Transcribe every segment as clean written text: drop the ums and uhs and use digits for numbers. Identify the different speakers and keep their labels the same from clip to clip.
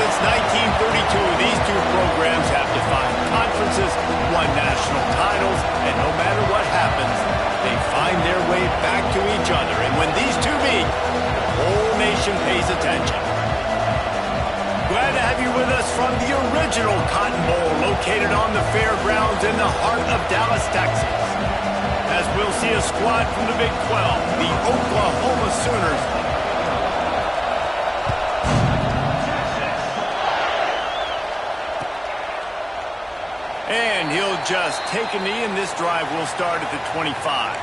Speaker 1: Since 1932, these two programs have defined conferences, won national titles, and no matter what happens, they find their way back to each other. And when these two meet, the whole nation pays attention. Glad to have you with us from the original Cotton Bowl, located on the fairgrounds in the heart of Dallas, Texas. As we'll see a squad from the Big 12, the Oklahoma Sooners. And he'll just take a knee, and this drive will start at the 25.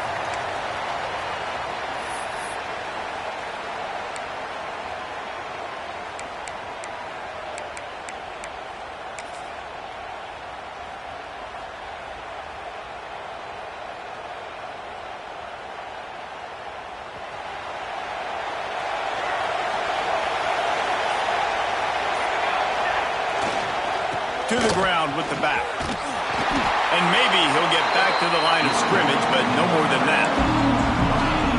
Speaker 1: To the ground with the back. And maybe he'll get back to the line of scrimmage, but no more than that.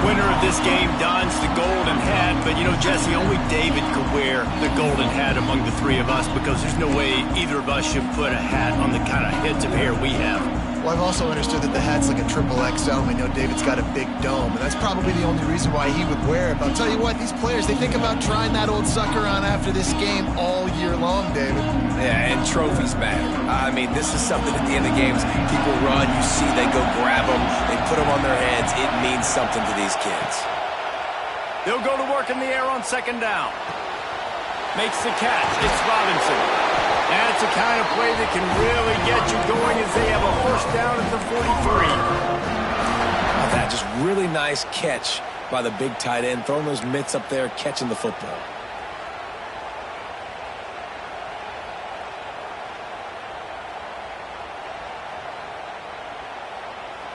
Speaker 1: Winner of this game dons the golden hat, but you know, Jesse, only David could wear the golden hat among the three of us because there's no way either of us should put a hat on the kind of heads of hair we have.
Speaker 2: Well, I've also understood that the hat's like a triple XL. We know David's got a big dome, and that's probably the only reason why he would wear it. But I'll tell you what, these players, they think about trying that old sucker on after this game all year long, David.
Speaker 3: Yeah, and trophies matter. I mean, this is something at the end of games. People run, you see, they go grab them, they put them on their heads. It means something to these kids.
Speaker 1: They'll go to work in the air on second down. Makes the catch. It's Robinson. That's the kind of play that can really get you going as they have a first down at the 43.
Speaker 3: That just really nice catch by the big tight end, throwing those mitts up there, catching the football.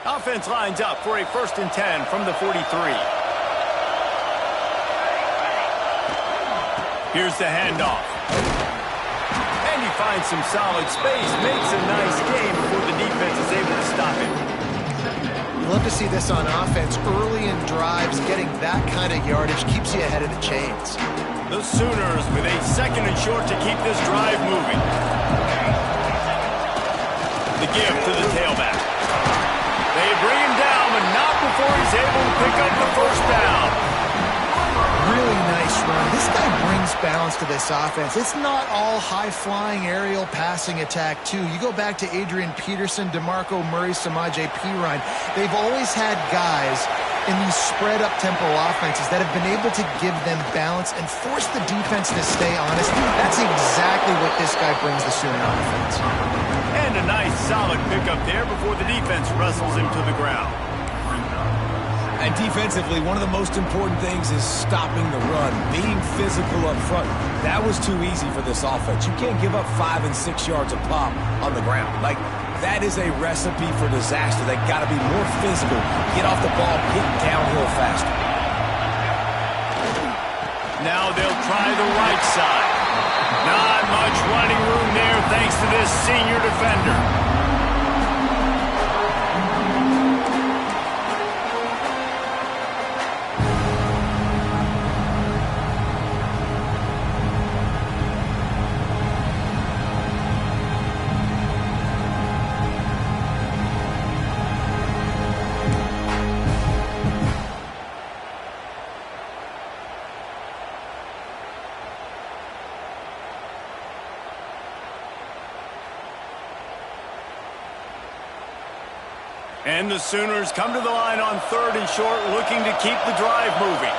Speaker 1: Offense lines up for a 1st and 10 from the 43. Here's the handoff. And he finds some solid space, makes a nice game before the defense is able to stop him.
Speaker 2: You love to see this on offense. Early in drives, getting that kind of yardage keeps you ahead of the chains.
Speaker 1: The Sooners with a 2nd and short to keep this drive moving. The give to the tailback. They bring him down, but not before he's able to pick up the first down.
Speaker 2: Really nice run. This guy brings balance to this offense. It's not all high-flying aerial passing attack, too. You go back to Adrian Peterson, DeMarco Murray, Samaje Perine. They've always had guys in these spread-up tempo offenses that have been able to give them balance and force the defense to stay honest. That's exactly what this guy brings the Sooner offense.
Speaker 1: And a nice, solid pickup there before the defense wrestles him to the ground.
Speaker 3: And defensively, one of the most important things is stopping the run, being physical up front. That was too easy for this offense. You can't give up 5 and 6 yards a pop on the ground. Like, that is a recipe for disaster. They got to be more physical, get off the ball, get downhill faster.
Speaker 1: Now they'll try the right side. Not much running room there thanks to this senior defender. And the Sooners come to the line on 3rd and short, looking to keep the drive moving.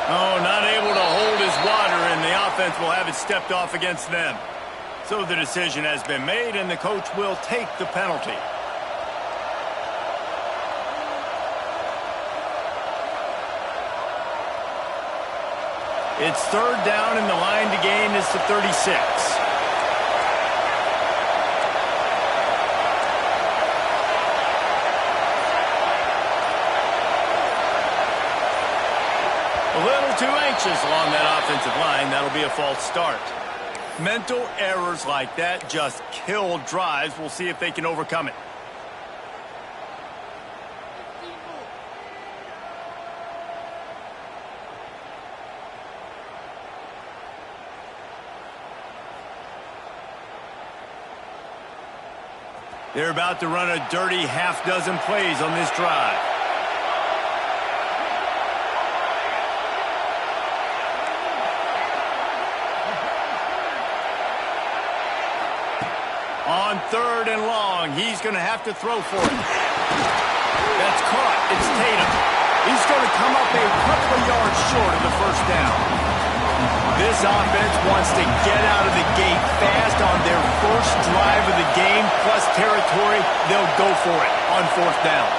Speaker 1: Oh, not able to hold his water, and the offense will have it stepped off against them. So the decision has been made, and the coach will take the penalty. It's 3rd down, and the line to gain is to 36. A little too anxious along that offensive line. That'll be a false start. Mental errors like that just kill drives. We'll see if they can overcome it. They're about to run a dirty half-dozen plays on this drive. On 3rd and long, he's going to have to throw for it. That's caught. It's Tatum. He's going to come up a couple of yards short of the first down. This offense wants to get out of the gate fast on their first drive of the game, plus territory. They'll go for it on 4th down.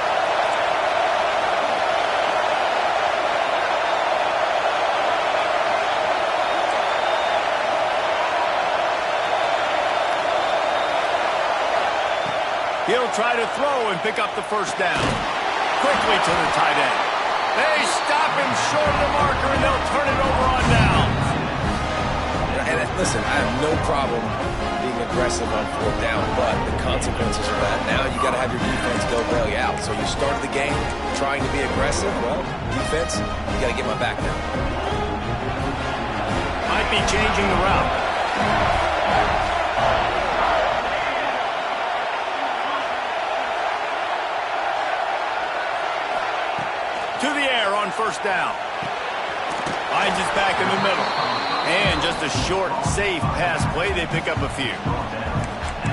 Speaker 1: He'll try to throw and pick up the first down. Quickly to the tight end. They stop him short of the marker, and they'll turn it over on downs.
Speaker 3: And listen, I have no problem being aggressive on 4th down, but the consequences of that, now you got to have your defense go bail you out. So you started the game trying to be aggressive. Well, defense, you got to get my back now.
Speaker 1: Might be changing the route. To the air on 1st down. Finds his back in the middle. And just a short, safe pass play, they pick up a few.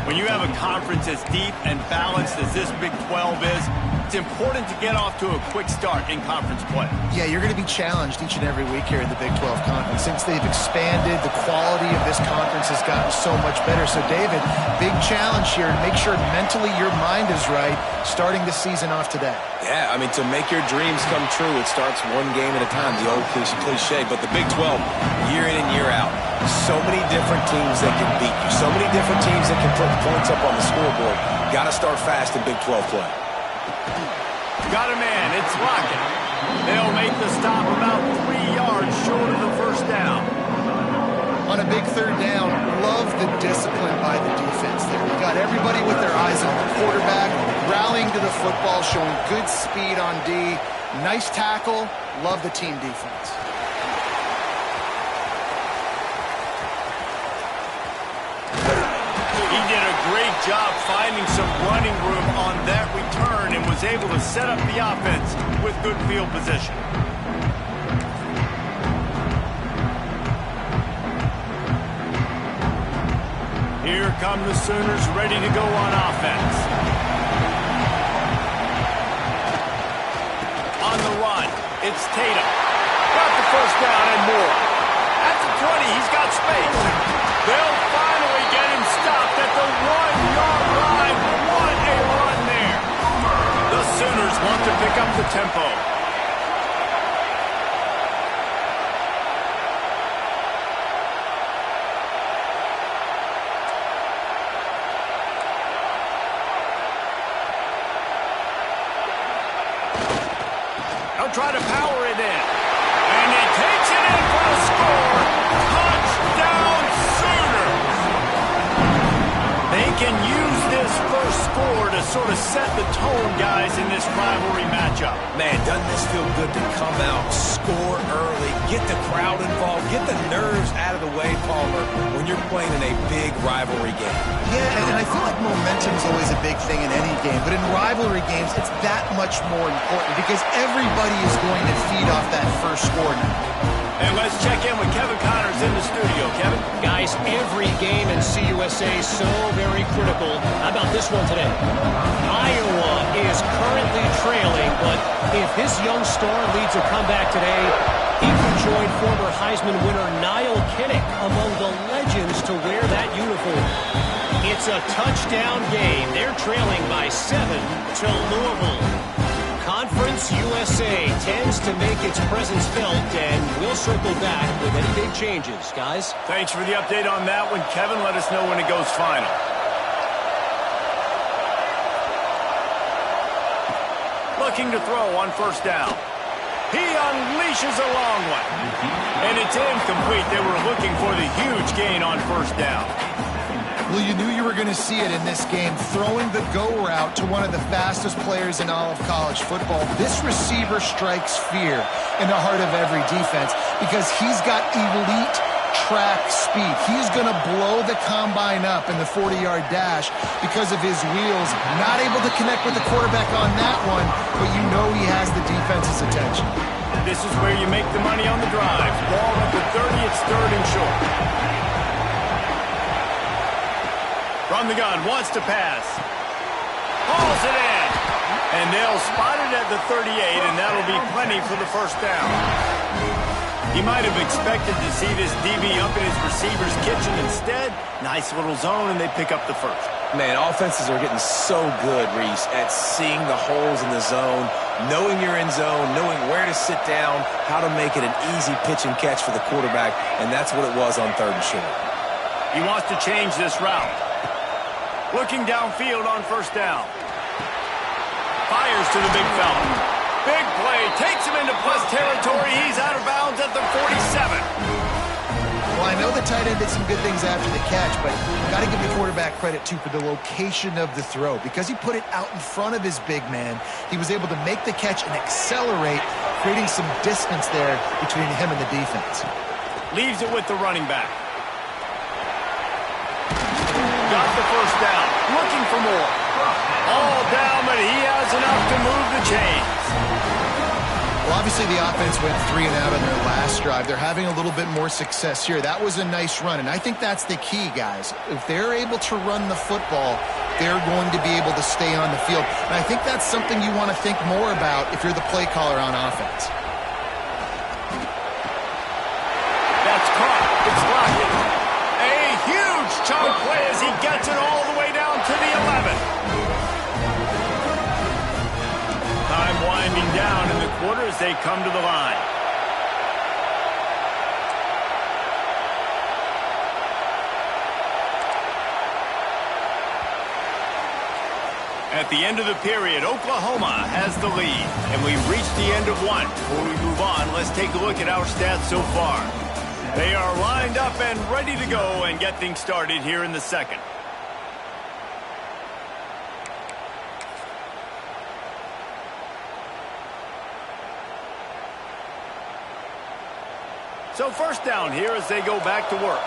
Speaker 1: When you have a conference as deep and balanced as this Big 12 is, it's important to get off to a quick start in conference play.
Speaker 2: Yeah, you're going to be challenged each and every week here in the Big 12 Conference. Since they've expanded, the quality of this conference has gotten so much better. So, David, big challenge here. Make sure mentally your mind is right starting the season off today.
Speaker 3: Yeah, I mean, to make your dreams come true, it starts one game at a time, the old cliche. But the Big 12, year in and year out, so many different teams that can beat you, so many different teams that can put points up on the scoreboard. Got to start fast in Big 12 play.
Speaker 1: Got a man. It's Lockett. They'll make the stop about 3 yards short of the first down.
Speaker 2: On a big 3rd down, love the discipline by the defense there. You got everybody with their eyes on the quarterback, rallying to the football, showing good speed on D. Nice tackle. Love the team defense.
Speaker 1: He did a great job finding some running room on that return and was able to set up the offense with good field position. Here come the Sooners ready to go on offense. On the run, it's Tatum. Got the first down and more. At the 20, he's got space. They'll finally get him stopped at the 1-yard line. What a run there. The Sooners want to pick up the tempo. They'll try to power it in. And he takes it in for the score. Touchdown Sooners. They can use this first score to sort of set the tone, guys, in this rivalry matchup.
Speaker 3: Man, doesn't this feel good to come out, score early, get the crowd involved, get the nerves out of the way, Palmer, when you're playing in a big rivalry game.
Speaker 2: Yeah, and I feel like momentum's always a big thing in any game, but in rivalry games, it's that much more important because everybody is going to feed off that first score now.
Speaker 1: And let's check in with Kevin Connors in the studio. Kevin?
Speaker 4: Guys, every game in CUSA is so very critical. How about this one today? Iowa is currently trailing, but if this young star leads a comeback today, he could join former Heisman winner Niall Kinnick among the legends to wear that uniform. It's a touchdown game. They're trailing by 7 to Louisville. Conference USA tends to make its presence felt, and we'll circle back with any big changes, guys.
Speaker 1: Thanks for the update on that one, Kevin. Let us know when it goes final. Looking to throw on first down. He unleashes a long one. And it's incomplete. They were looking for the huge gain on first down.
Speaker 2: Well, you knew you were going to see it in this game, throwing the go route to one of the fastest players in all of college football. This receiver strikes fear in the heart of every defense because he's got elite track speed. He's going to blow the combine up in the 40-yard dash because of his wheels. Not able to connect with the quarterback on that one, but you know he has the defense's attention.
Speaker 1: This is where you make the money on the drive. Ball at the 30, it's 3rd and short. From the gun, wants to pass. Hauls it in. And they'll spot it at the 38, and that'll be plenty for the first down. He might have expected to see this DB up in his receiver's kitchen. Instead, nice little zone, and they pick up the first.
Speaker 3: Man, offenses are getting so good, Reese, at seeing the holes in the zone, knowing you're in zone, knowing where to sit down, how to make it an easy pitch and catch for the quarterback, and that's what it was on 3rd and short.
Speaker 1: He wants to change this route. Looking downfield on 1st down. Fires to the big fella. Big play. Takes him into plus territory. He's out of bounds at the 47.
Speaker 2: Well, I know the tight end did some good things after the catch, but got to give the quarterback credit, too, for the location of the throw. Because he put it out in front of his big man, he was able to make the catch and accelerate, creating some distance there between him and the defense.
Speaker 1: Leaves it with the running back. Got the first down. Looking for more. All down, but he has enough to move the chains.
Speaker 2: Well, obviously the offense went 3 and out on their last drive. They're having a little bit more success here. That was a nice run, and I think that's the key, guys. If they're able to run the football, they're going to be able to stay on the field. And I think that's something you want to think more about if you're the play caller on offense.
Speaker 1: That's caught. It's locked. A huge chunk play as he gets it all the way down to the 11. Time winding down in the quarter as they come to the line. At the end of the period, Oklahoma has the lead, and we've reached the end of one. Before we move on, let's take a look at our stats so far. They are lined up and ready to go and get things started here in the second. So 1st down here as they go back to work.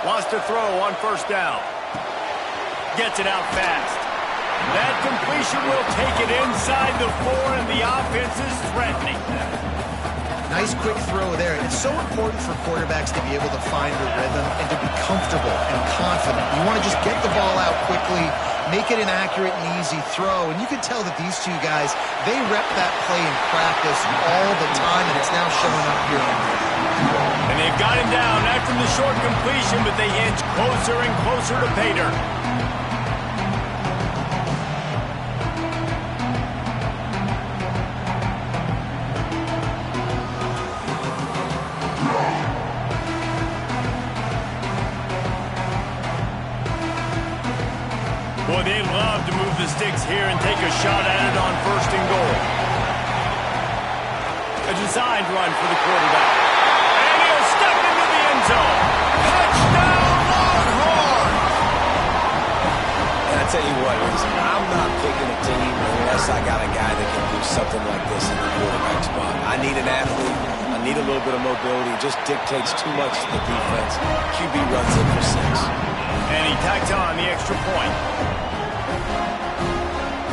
Speaker 1: Wants to throw on 1st down. Gets it out fast. That completion will take it inside the 4, and the offense is threatening.
Speaker 2: Nice quick throw there. It's so important for quarterbacks to be able to find the rhythm and to be comfortable and confident. You want to just get the ball out quickly, make it an accurate and easy throw. And you can tell that these two guys, they rep that play in practice all the time, and it's now showing up here on the field.
Speaker 1: And they've got him down after the short completion, but they inch closer and closer to pay dirt. Boy, they love to move the sticks here and take a shot at it on 1st and goal. A designed run for the quarterback. And he'll step into the end zone. Touchdown, Longhorns!
Speaker 3: And I tell you what, I'm not picking a team unless I got a guy that can do something like this in the quarterback spot. I need an athlete. I need a little bit of mobility. It just dictates too much to the defense. QB runs in for 6.
Speaker 1: And he tacks on the extra point.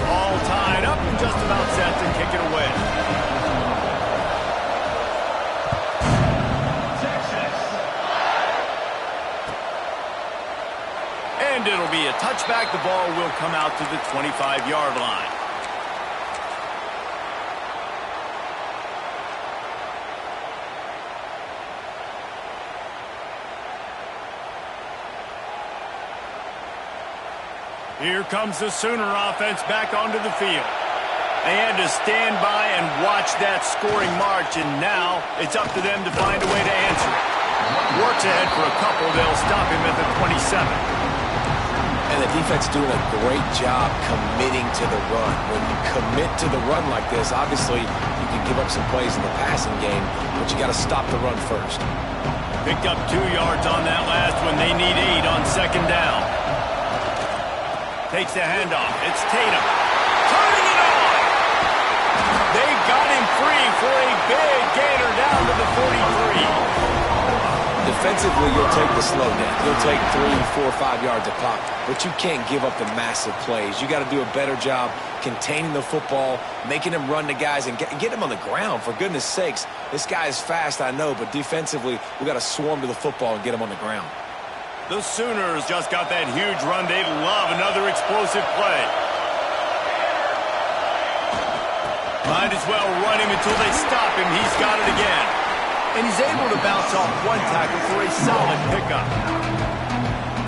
Speaker 1: All tied up and just about set to kick it away. And it'll be a touchback. The ball will come out to the 25-yard line. Here comes the Sooner offense back onto the field. They had to stand by and watch that scoring march, and now it's up to them to find a way to answer it. Works ahead for a couple. They'll stop him at the 27.
Speaker 3: And the defense doing a great job committing to the run. When you commit to the run like this, obviously you can give up some plays in the passing game, but you got to stop the run first.
Speaker 1: Picked up 2 yards on that last one. They need 8 on 2nd down. Takes the handoff. It's Tatum. Turning it on.
Speaker 3: Defensively, you'll take the slow down. You'll take 3, 4, 5 yards a pop, but you can't give up the massive plays. You got to do a better job containing the football, making him run to guys, and get him on the ground, for goodness sakes. This guy is fast, I know, but defensively, we got to swarm to the football and get him on the ground.
Speaker 1: The Sooners just got that huge run. They love another explosive play. Might as well run him until they stop him. He's got it again. And he's able to bounce off one tackle for a solid pickup.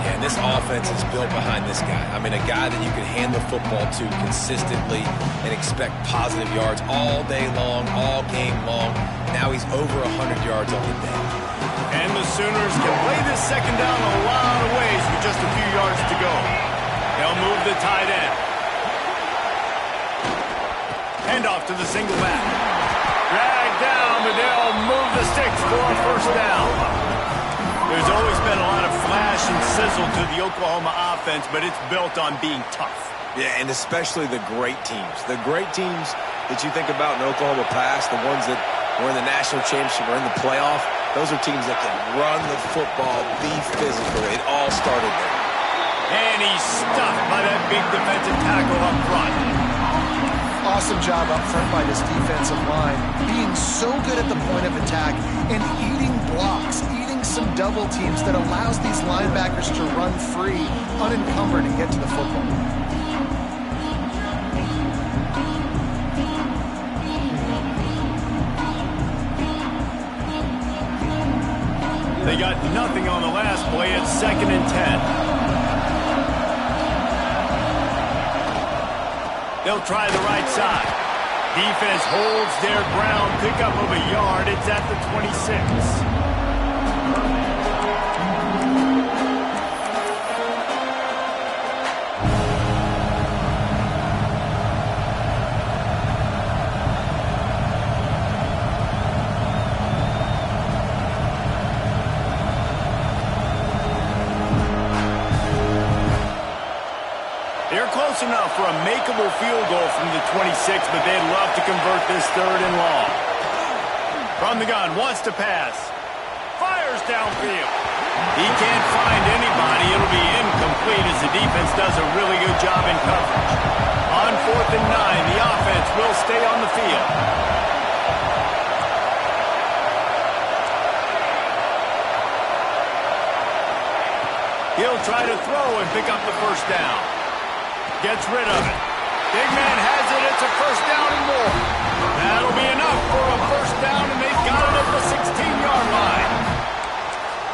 Speaker 3: Yeah, and this offense is built behind this guy. I mean, a guy that you can hand the football to consistently and expect positive yards all day long, all game long. Now he's over 100 yards on the day.
Speaker 1: And the Sooners can play this second down a lot of ways with just a few yards to go. They'll move the tight end. Hand off to the single back. Drag down, but they'll move the sticks for a first down. There's always been a lot of flash and sizzle to the Oklahoma offense, but it's built on being tough.
Speaker 3: Yeah, and especially the great teams. The great teams that you think about in Oklahoma past, the ones that were in the national championship or in the playoff, those are teams that can run the football, be physical. It all started there.
Speaker 1: And he's stuffed by that big defensive tackle up front.
Speaker 2: Awesome job up front by this defensive line, being so good at the point of attack and eating blocks, eating some double teams that allows these linebackers to run free, unencumbered, and get to the football.
Speaker 1: They got nothing on the last play. It's 2nd and 10. They'll try the right side. Defense holds their ground. Pickup of a yard. It's at the 26. Enough for a makeable field goal from the 26, but they'd love to convert this 3rd and long. From the gun, wants to pass. Fires downfield. He can't find anybody. It'll be incomplete as the defense does a really good job in coverage. On 4th and 9, the offense will stay on the field. He'll try to throw and pick up the first down. Gets rid of it. Big man has it. It's a first down and more. That'll be enough for a first down, and they've got it at the 16-yard line.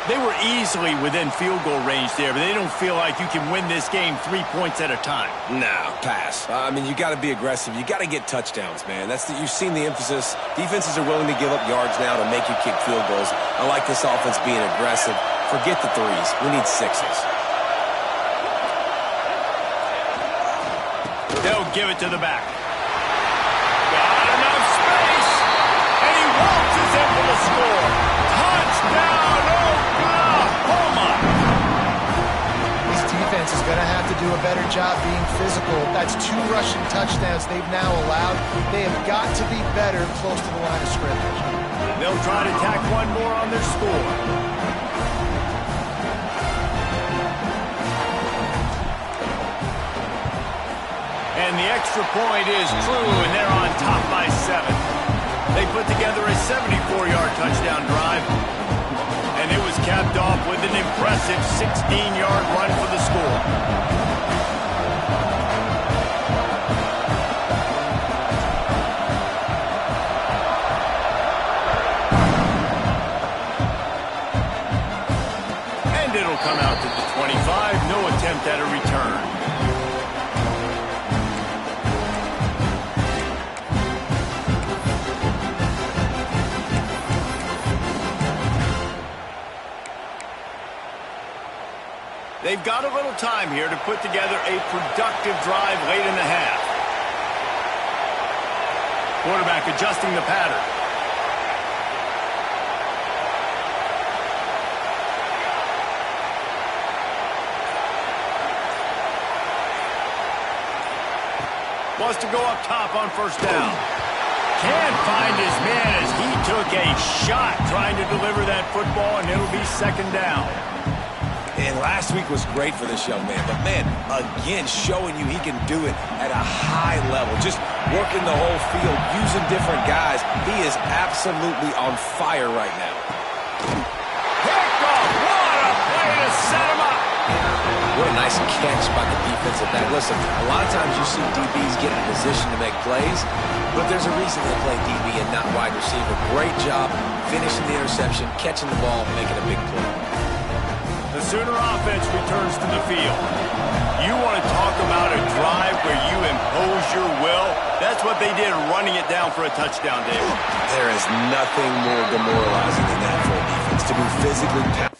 Speaker 1: They were easily within field goal range there, but they don't feel like you can win this game 3 points at a time.
Speaker 3: No, pass. I mean, you got to be aggressive. You got to get touchdowns, man. You've seen the emphasis. Defenses are willing to give up yards now to make you kick field goals. I like this offense being aggressive. Forget the 3s. We need 6s.
Speaker 1: They'll give it to the back. Got enough space. And he waltzes in for the score. Touchdown, Oklahoma.
Speaker 2: This defense is going to have to do a better job being physical. That's 2 rushing touchdowns they've now allowed. They have got to be better close to the line of scrimmage.
Speaker 1: They'll try to tack one more on their score. And the extra point is true, and they're on top by 7. They put together a 74-yard touchdown drive, and it was capped off with an impressive 16-yard run for the score. And it'll come out to the 25. No attempt at a return. They've got a little time here to put together a productive drive late in the half. Quarterback adjusting the pattern. Wants to go up top on first down. Can't find his man as he took a shot trying to deliver that football, and it'll be second down.
Speaker 3: And last week was great for this young man. But, man, again, showing you he can do it at a high level. Just working the whole field, using different guys. He is absolutely on fire right now.
Speaker 1: Picked off. What a play to set him up.
Speaker 3: What a nice catch by the defensive back. Listen, a lot of times you see DBs get in position to make plays, but there's a reason they play DB and not wide receiver. Great job finishing the interception, catching the ball, making a big play.
Speaker 1: The Sooner offense returns to the field. You want to talk about a drive where you impose your will? That's what they did, running it down for a touchdown, David.
Speaker 3: There is nothing more demoralizing than that for a defense, to be physically pounded.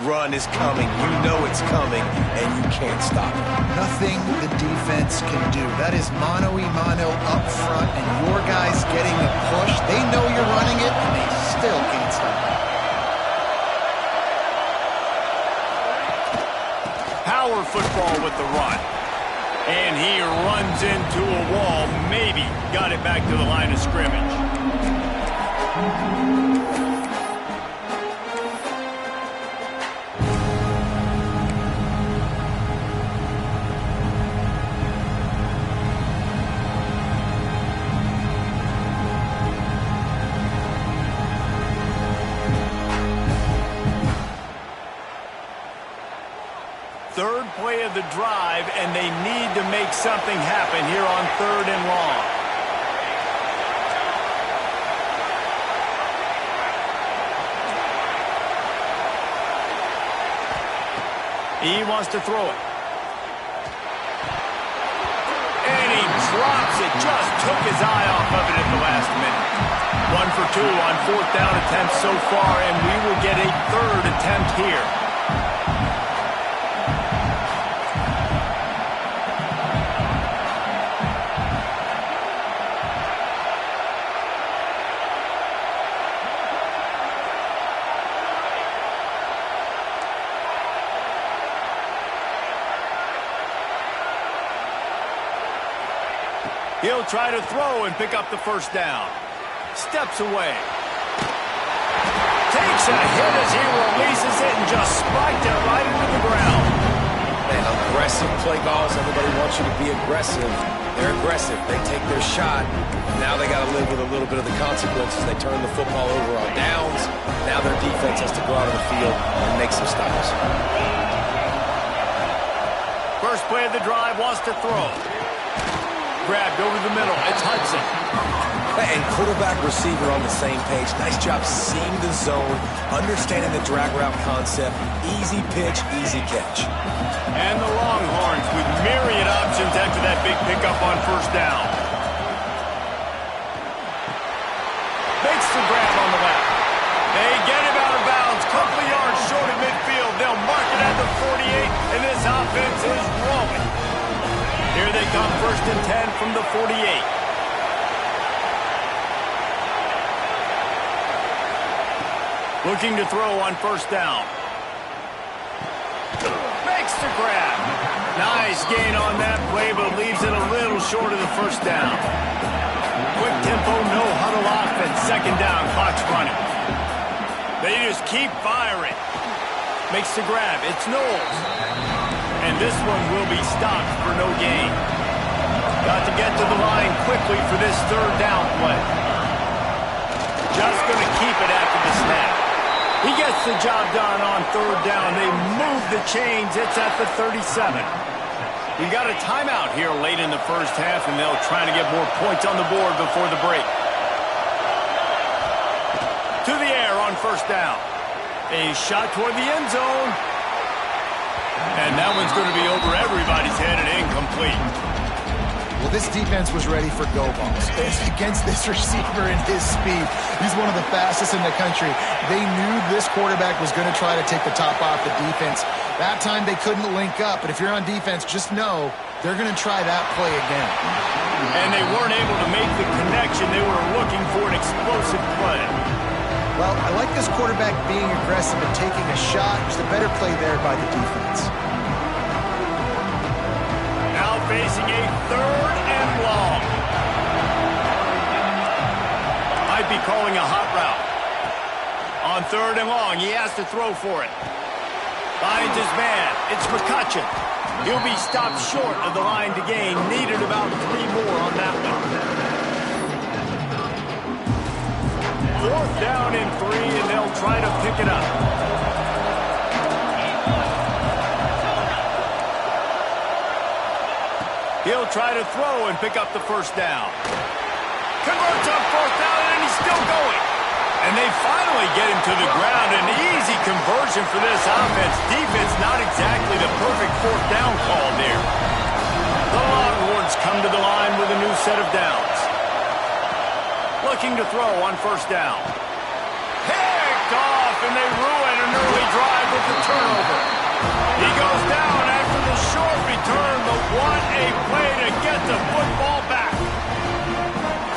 Speaker 3: Run is coming. You know it's coming, and you can't stop it.
Speaker 2: Nothing the defense can do. That is mano-a-mano up front, and your guys getting a push. They know you're running it, and they still can't stop it.
Speaker 1: Power football with the run. And he runs into a wall. Maybe got it back to the line of scrimmage. Third play of the drive, and they need to make something happen here on 3rd and long. He wants to throw it. And he drops it. Just took his eye off of it at the last minute. 1 for 2 on 4th down attempts so far, and we will get a 3rd attempt here. He'll try to throw and pick up the 1st down. Steps away. Takes a hit as he releases it and just spiked it right into the ground.
Speaker 3: Man, aggressive play calls. Everybody wants you to be aggressive. They're aggressive. They take their shot. Now they got to live with a little bit of the consequences. They turn the football over on downs. Now their defense has to go out on the field and make some stops.
Speaker 1: First play of the drive, wants to throw. Grabbed over the middle. It's Hudson.
Speaker 3: And quarterback receiver on the same page. Nice job seeing the zone, understanding the drag route concept. Easy pitch, easy catch.
Speaker 1: And the Longhorns with myriad options after that big pickup on 1st down. Makes the grab on the left. They get him out of bounds. Couple of yards short of midfield. They'll mark it at the 48, and this offense is rolling. Here they come, 1st and 10 from the 48. Looking to throw on 1st down. Makes the grab. Nice gain on that play, but leaves it a little short of the 1st down. Quick tempo, no huddle offense. 2nd down, clock's running. They just keep firing. Makes the grab. It's Knowles. And this one will be stopped for no gain. Got to get to the line quickly for this 3rd down play. Just going to keep it after the snap. He gets the job done on 3rd down. They move the chains. It's at the 37. We got a timeout here late in the 1st half, and they'll try to get more points on the board before the break. To the air on 1st down. A shot toward the end zone. And that one's going to be over everybody's head and incomplete.
Speaker 2: Well, this defense was ready for go balls. Against this receiver and his speed, he's one of the fastest in the country. They knew this quarterback was going to try to take the top off the defense. That time they couldn't link up, but if you're on defense, just know they're going to try that play again.
Speaker 1: And they weren't able to make the connection. They were looking for an explosive play.
Speaker 2: Well, I like this quarterback being aggressive and taking a shot. Just a better play there by the defense.
Speaker 1: Now facing a 3rd and long. Might be calling a hot route. On 3rd and long, he has to throw for it. Finds his man. It's McCutcheon. He'll be stopped short of the line to gain. Needed about 3 more on that one. 4th down and 3, and they'll try to pick it up. He'll try to throw and pick up the 1st down. Converts on 4th down, and he's still going. And they finally get him to the ground. An easy conversion for this offense. Defense not exactly the perfect 4th down call there. The Longhorns come to the line with a new set of downs. Looking to throw on 1st down. Picked off, and they ruin an early drive with the turnover. He goes down after the short return, but what a play to get the football back.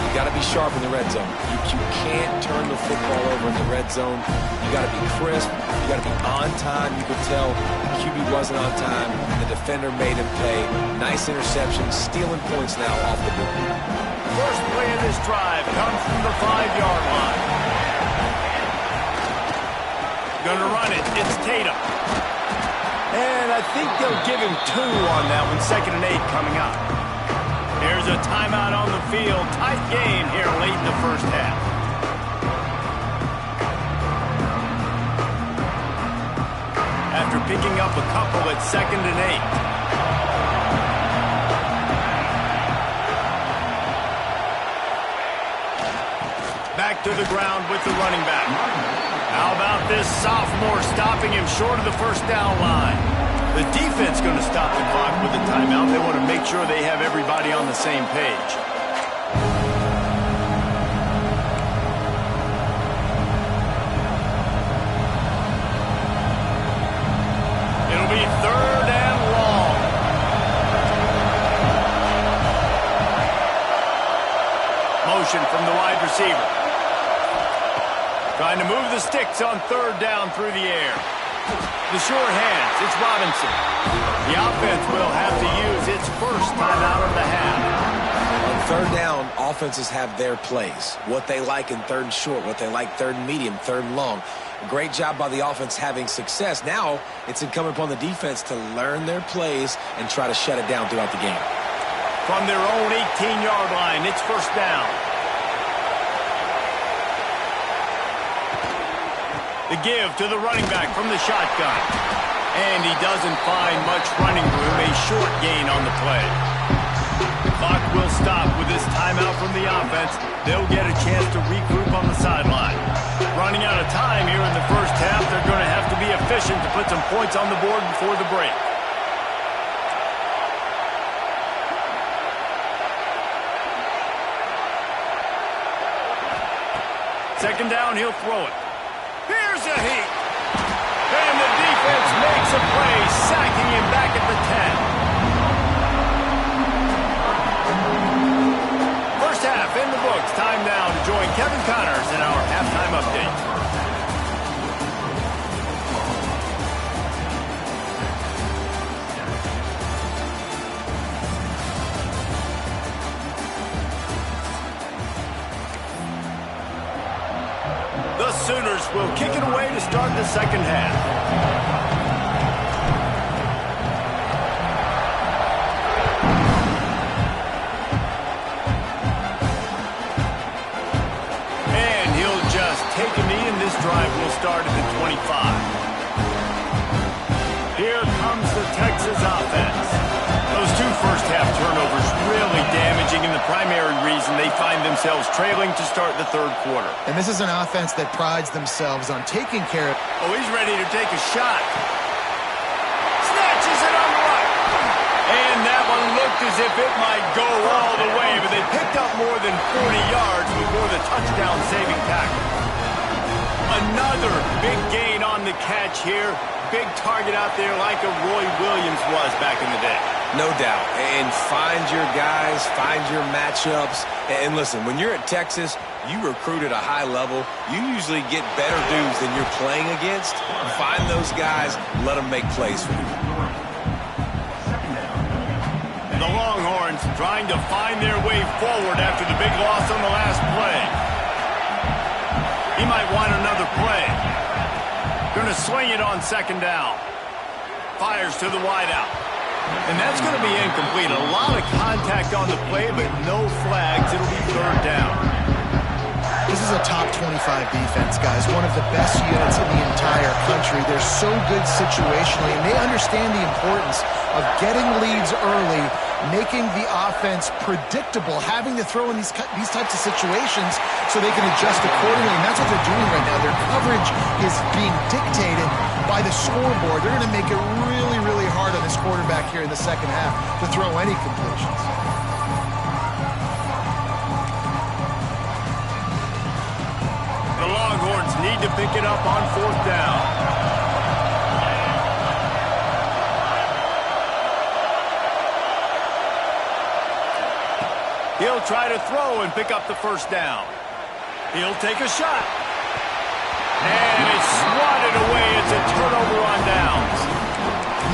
Speaker 3: You got to be sharp in the red zone. You can't turn the football over in the red zone. You got to be crisp. You got to be on time. You could tell the QB wasn't on time. The defender made him pay. Nice interception, stealing points now off the boot.
Speaker 1: First play of this drive comes from the 5-yard line. Gonna run it. It's Tatum. And I think they'll give him 2 on that one. 2nd and 8 coming up. There's a timeout on the field. Tight game here late in the 1st half. After picking up a couple at 2nd and 8. Back to the ground with the running back. How about this sophomore stopping him short of the 1st down line? The defense going to stop the clock with a timeout. They want to make sure they have everybody on the same page. It'll be 3rd and long. Motion from the wide receiver. Trying to move the sticks on 3rd down through the air. The sure hands, it's Robinson. The offense will have to use its 1st timeout of the half.
Speaker 3: On 3rd down, offenses have their plays. What they like in 3rd and short, what they like 3rd and medium, 3rd and long. Great job by the offense having success. Now it's incumbent upon the defense to learn their plays and try to shut it down throughout the game.
Speaker 1: From their own 18-yard line, it's 1st down. The give to the running back from the shotgun. And he doesn't find much running room, a short gain on the play. The clock will stop with this timeout from the offense. They'll get a chance to regroup on the sideline. Running out of time here in the 1st half, they're going to have to be efficient to put some points on the board before the break. Second down, he'll throw it. Here's a heat. And the defense makes a play, sacking him back at the 10. First half in the books. Time now to join Kevin Connors in our halftime update. The Sooners will kick it away to start the 2nd half. And he'll just take a knee, and this drive will start at the 25. Here comes the Texas offense. Those 2 first-half turnovers really damaging, and the primary reason they find themselves trailing to start the 3rd quarter.
Speaker 2: And this is an offense that prides themselves on taking care of...
Speaker 1: Oh, he's ready to take a shot. Snatches it on the right. And that one looked as if it might go all the way, but they picked up more than 40 yards before the touchdown-saving tackle. Another big gain on the catch here. Big target out there like a Roy Williams was back in the day.
Speaker 3: No doubt. And find your guys, find your matchups. And listen, when you're at Texas, you recruit at a high level. You usually get better dudes than you're playing against. Find those guys, let them make plays for you.
Speaker 1: The Longhorns trying to find their way forward after the big loss on the last play. He might want another play. Going to swing it on second down. Fires to the wideout. And that's going to be incomplete. A lot of contact on the play, but no flags. It'll be third down.
Speaker 2: This is a top 25 defense, guys. One of the best units in the entire country. They're so good situationally, and they understand the importance of getting leads early, making the offense predictable, having to throw in these types of situations so they can adjust accordingly. And that's what they're doing right now. Their coverage is being dictated by the scoreboard. They're going to make it really, really hard on this quarterback here in the second half to throw any completions.
Speaker 1: The Longhorns need to pick it up on fourth down. He'll try to throw and pick up the first down. He'll take a shot. And it's swatted away. It's a turnover on downs.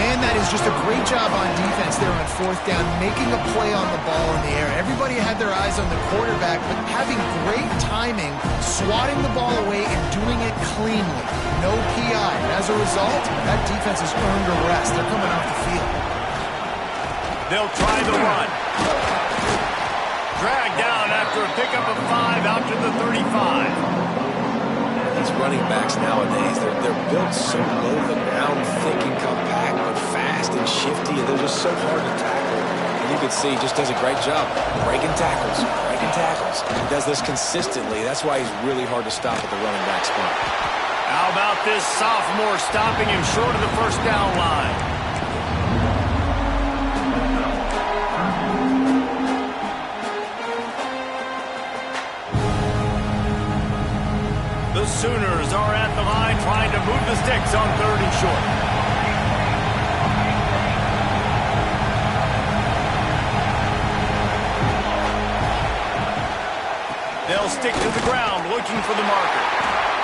Speaker 2: Man, that is just a great job on defense there on fourth down, making a play on the ball in the air. Everybody had their eyes on the quarterback, but having great timing, swatting the ball away and doing it cleanly. No PI. And as a result, that defense has earned a rest. They're coming off the field.
Speaker 1: They'll try the run. Dragged down after a pickup of 5 out to the 35.
Speaker 3: These running backs nowadays, they're built so low to the ground, thick and compact, but fast and shifty, and they're just so hard to tackle. And you can see he just does a great job breaking tackles, breaking tackles. He does this consistently. That's why he's really hard to stop at the running back spot.
Speaker 1: How about this sophomore stopping him short of the first down line? The Sooners are at the line trying to move the sticks on third and short. They'll stick to the ground looking for the marker.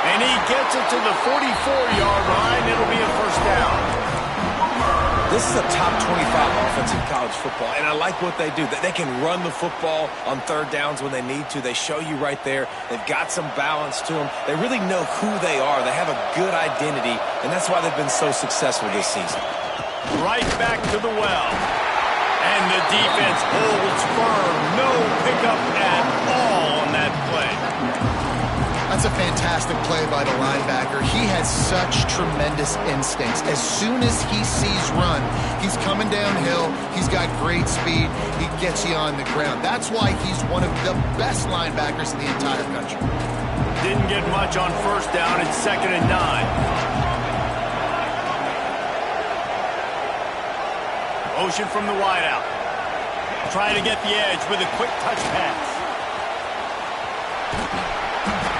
Speaker 1: And he gets it to the 44-yard line. It'll be a first down.
Speaker 3: This is a top 25 offense in college football, and I like what they do. They can run the football on third downs when they need to. They show you right there. They've got some balance to them. They really know who they are. They have a good identity, and that's why they've been so successful this season.
Speaker 1: Right back to the well. And the defense holds firm. No pickup at all on that play.
Speaker 2: That's a fantastic play by the linebacker. He has such tremendous instincts. As soon as he sees run, he's coming downhill. He's got great speed. He gets you on the ground. That's why he's one of the best linebackers in the entire country.
Speaker 1: Didn't get much on first down. It's 2nd and 9. Motion from the wideout. Trying to get the edge with a quick touch pass.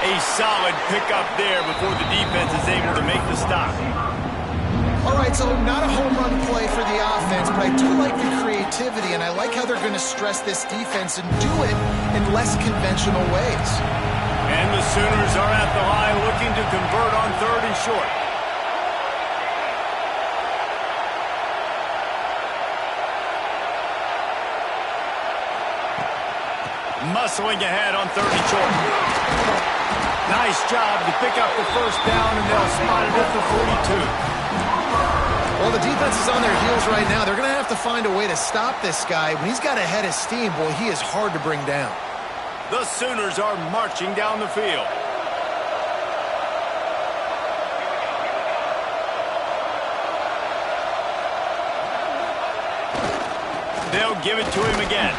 Speaker 1: A solid pickup there before the defense is able to make the stop.
Speaker 2: All right, so not a home run play for the offense, but I do like the creativity, and I like how they're going to stress this defense and do it in less conventional ways.
Speaker 1: And the Sooners are at the line looking to convert on third and short. Muscling ahead on third and short. Nice job to pick up the first down, and they'll spot it at the 42.
Speaker 2: Well, the defense is on their heels right now. They're going to have to find a way to stop this guy. When he's got a head of steam, boy, he is hard to bring down.
Speaker 1: The Sooners are marching down the field. They'll give it to him again.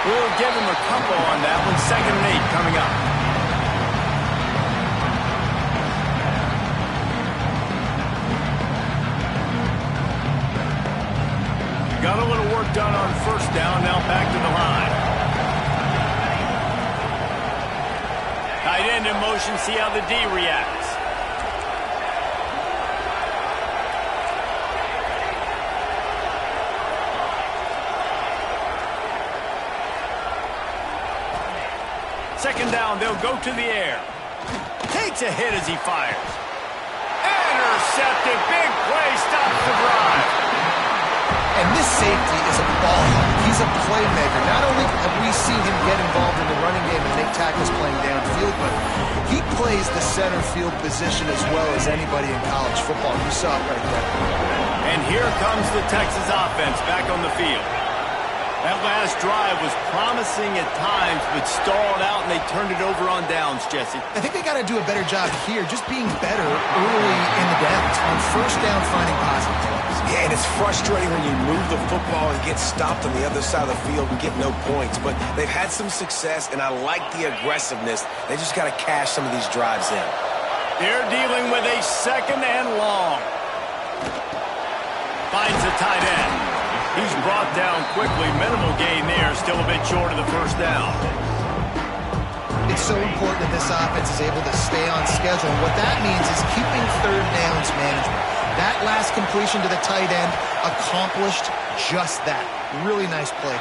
Speaker 1: We'll give him a couple on that one. 2nd and 8 coming up. Got a little work done on first down. Now back to the line. Tight end in motion. See how the D reacts. second down, they'll go to the air. Takes a hit as he fires. Intercepted. Big play. Stops the drive.
Speaker 2: And this safety is a ball hawk. He's a playmaker. Not only have we seen him get involved in the running game and make tackles playing downfield, but he plays the center field position as well as anybody in college football. You saw it right there.
Speaker 1: And here comes the Texas offense back on the field. That last drive was promising at times, but stalled out, and they turned it over on downs, Jesse.
Speaker 2: I think they got to do a better job here, just being better early in the downs. On first down, finding positive plays.
Speaker 3: Yeah, and it's frustrating when you move the football and get stopped on the other side of the field and get no points. But they've had some success, and I like the aggressiveness. They just got to cash some of these drives in.
Speaker 1: They're dealing with a second and long. Finds the tight end. He's brought down quickly. Minimal gain there. Still a bit short of the first down.
Speaker 2: It's so important that this offense is able to stay on schedule. And what that means is keeping third downs management. That last completion to the tight end accomplished just that. Really nice play.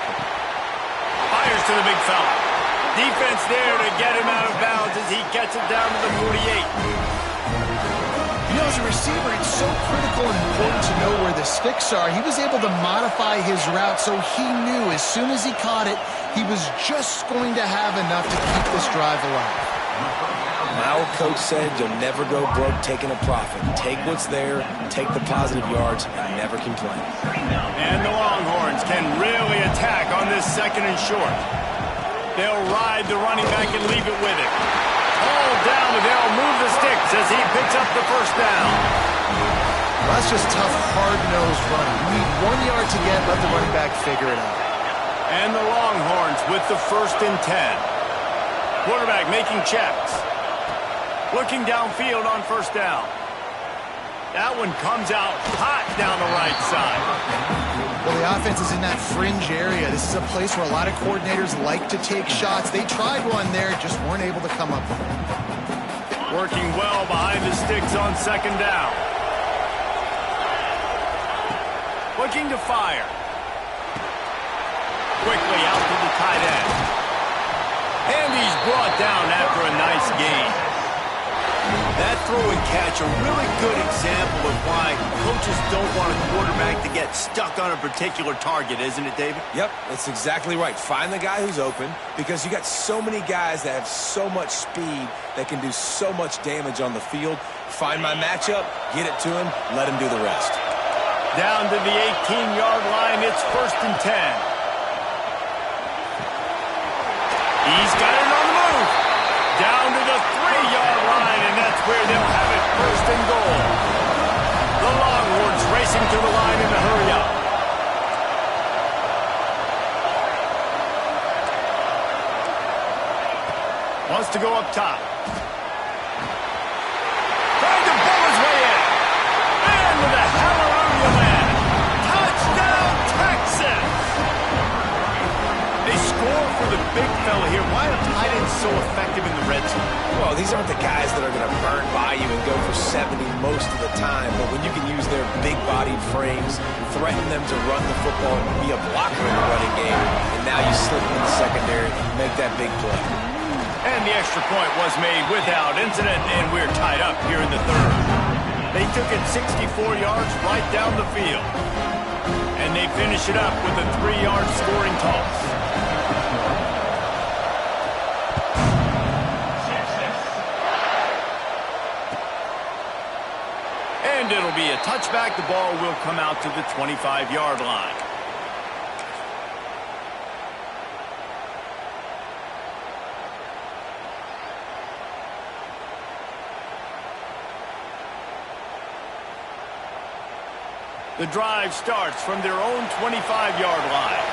Speaker 1: Fires to the big fella. Defense there to get him out of bounds as he gets it down to the 48.
Speaker 2: You know, as a receiver, it's so critical and important to know where the sticks are. He was able to modify his route so he knew as soon as he caught it, he was just going to have enough to keep this drive alive.
Speaker 3: My old coach said you'll never go broke taking a profit. Take what's there, take the positive yards, and never complain.
Speaker 1: And the Longhorns can really attack on this second and short. They'll ride the running back and leave it with him. All down, but they'll move the sticks as he picks up the first down.
Speaker 2: Well, that's just tough, hard-nosed running. You need 1 yard to get, let the running back figure it out.
Speaker 1: And the Longhorns with the first and 10. Quarterback making checks. Looking downfield on first down. That one comes out hot down the right side.
Speaker 2: Well, the offense is in that fringe area. This is a place where a lot of coordinators like to take shots. They tried one there, just weren't able to come up with it.
Speaker 1: Working well behind the sticks on second down. Looking to fire. Quickly out to the tight end. And he's brought down after a nice gain. That throw and catch, a really good example of why coaches don't want a quarterback to get stuck on a particular target, isn't it, David?
Speaker 3: Yep, that's exactly right. Find the guy who's open because you got so many guys that have so much speed that can do so much damage on the field. Find my matchup, get it to him, let him do the rest.
Speaker 1: Down to the 18-yard line, it's first and 10. He's got it on the move. Down to the 3-yard line, and that's where they'll have it first and goal. The Longhorns racing to the line in a hurry up. Wants to go up top. Trying to pull his way in. And with a hallelujah land. Touchdown, Texas! They score for the big fella here. Why are tight ends so effective in the red zone?
Speaker 3: Well, these aren't the guys that are going to burn by you and go for 70 most of the time, but when you can use their big-bodied frames, threaten them to run the football and be a blocker in the running game, and now you slip in the secondary and make that big play.
Speaker 1: And the extra point was made without incident, and we're tied up here in the third. They took it 64 yards right down the field. And they finish it up with a 3-yard scoring toss. And it'll be a touchback. The ball will come out to the 25-yard line. The drive starts from their own 25-yard line.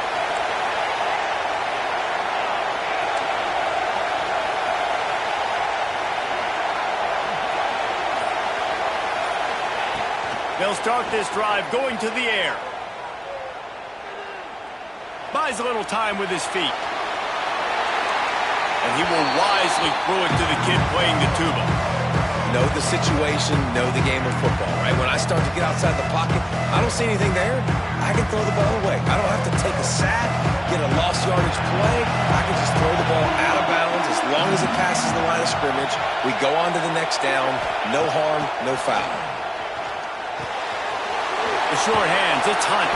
Speaker 1: They'll start this drive going to the air. Buys a little time with his feet. And he will wisely throw it to the kid playing the tuba.
Speaker 3: Know the situation, know the game of football, right? When I start to get outside the pocket, I don't see anything there. I can throw the ball away. I don't have to take a sack, get a lost yardage play. I can just throw the ball out of bounds as long long as it passes the line of scrimmage, we go on to the next down. No harm, no foul.
Speaker 1: The short hands, it's Hunt.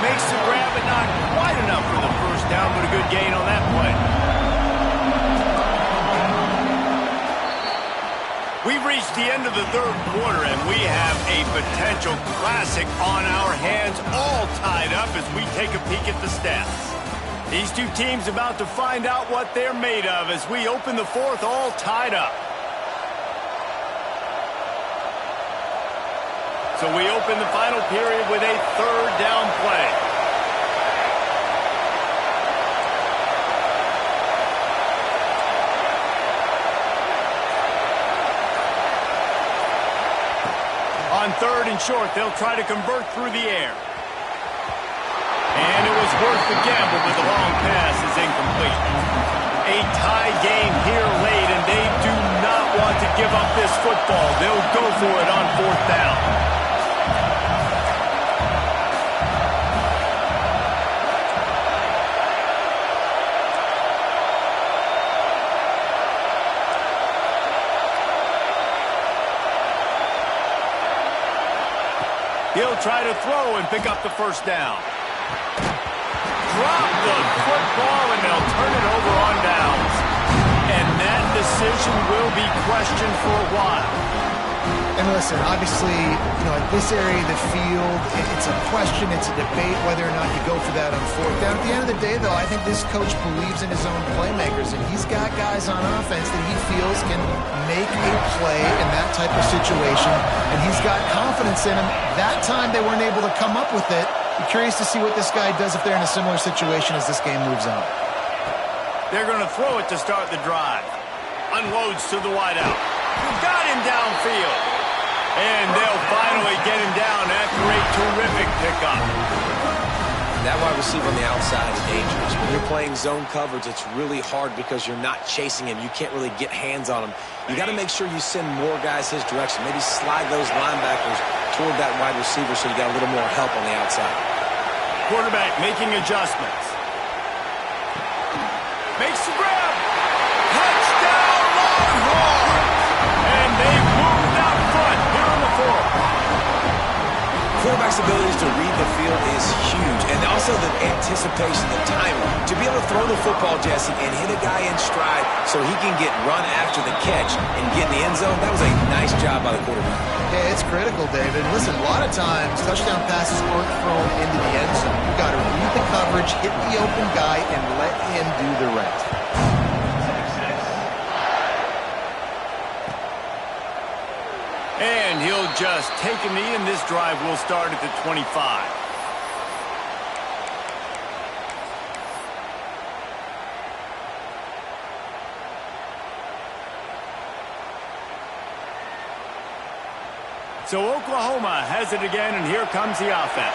Speaker 1: Makes the grab, but not quite enough for the first down, but a good gain on that play. We've reached the end of the third quarter, and we have a potential classic on our hands, all tied up as we take a peek at the stats. These two teams about to find out what they're made of as we open the fourth, all tied up. So we open the final period with a third down play. On third and short, they'll try to convert through the air. And it was worth the gamble, but the long pass is incomplete. A tie game here late, and they do not want to give up this football. They'll go for it on fourth down. He'll try to throw and pick up the first down. Drop the football, and they'll turn it over on downs. And that decision will be questioned for a while.
Speaker 2: And listen, obviously, at this area of the field, it's a question, it's a debate whether or not you go for that on fourth down. At the end of the day, though, I think this coach believes in his own playmakers, and he's got guys on offense that he feels can make a play in that type of situation, and he's got confidence in him. That time they weren't able to come up with it. I'm curious to see what this guy does if they're in a similar situation as this game moves on.
Speaker 1: They're going to throw it to start the drive. Unloads to the wideout. Got him downfield. And they'll finally get him down after a terrific pickup.
Speaker 3: That wide receiver on the outside is dangerous. When you're playing zone coverage, it's really hard because you're not chasing him. You can't really get hands on him. You got to make sure you send more guys his direction. Maybe slide those linebackers toward that wide receiver so you got a little more help on the outside.
Speaker 1: Quarterback making adjustments. Makes the grab. Touchdown, Longhorns! And they've moved out front here in the fourth.
Speaker 3: Quarterback's abilities to read the field is huge, and also the anticipation, the timing. To be able to throw the football, Jesse, and hit a guy in stride so he can get run after the catch and get in the end zone, that was a nice job by the quarterback.
Speaker 2: Yeah, it's critical, David. Listen, a lot of times, touchdown passes aren't thrown into the end zone. You've got to read the coverage, hit the open guy, and let him do the rest.
Speaker 1: And he'll just take a knee, and this drive will start at the 25. So Oklahoma has it again, and here comes the offense.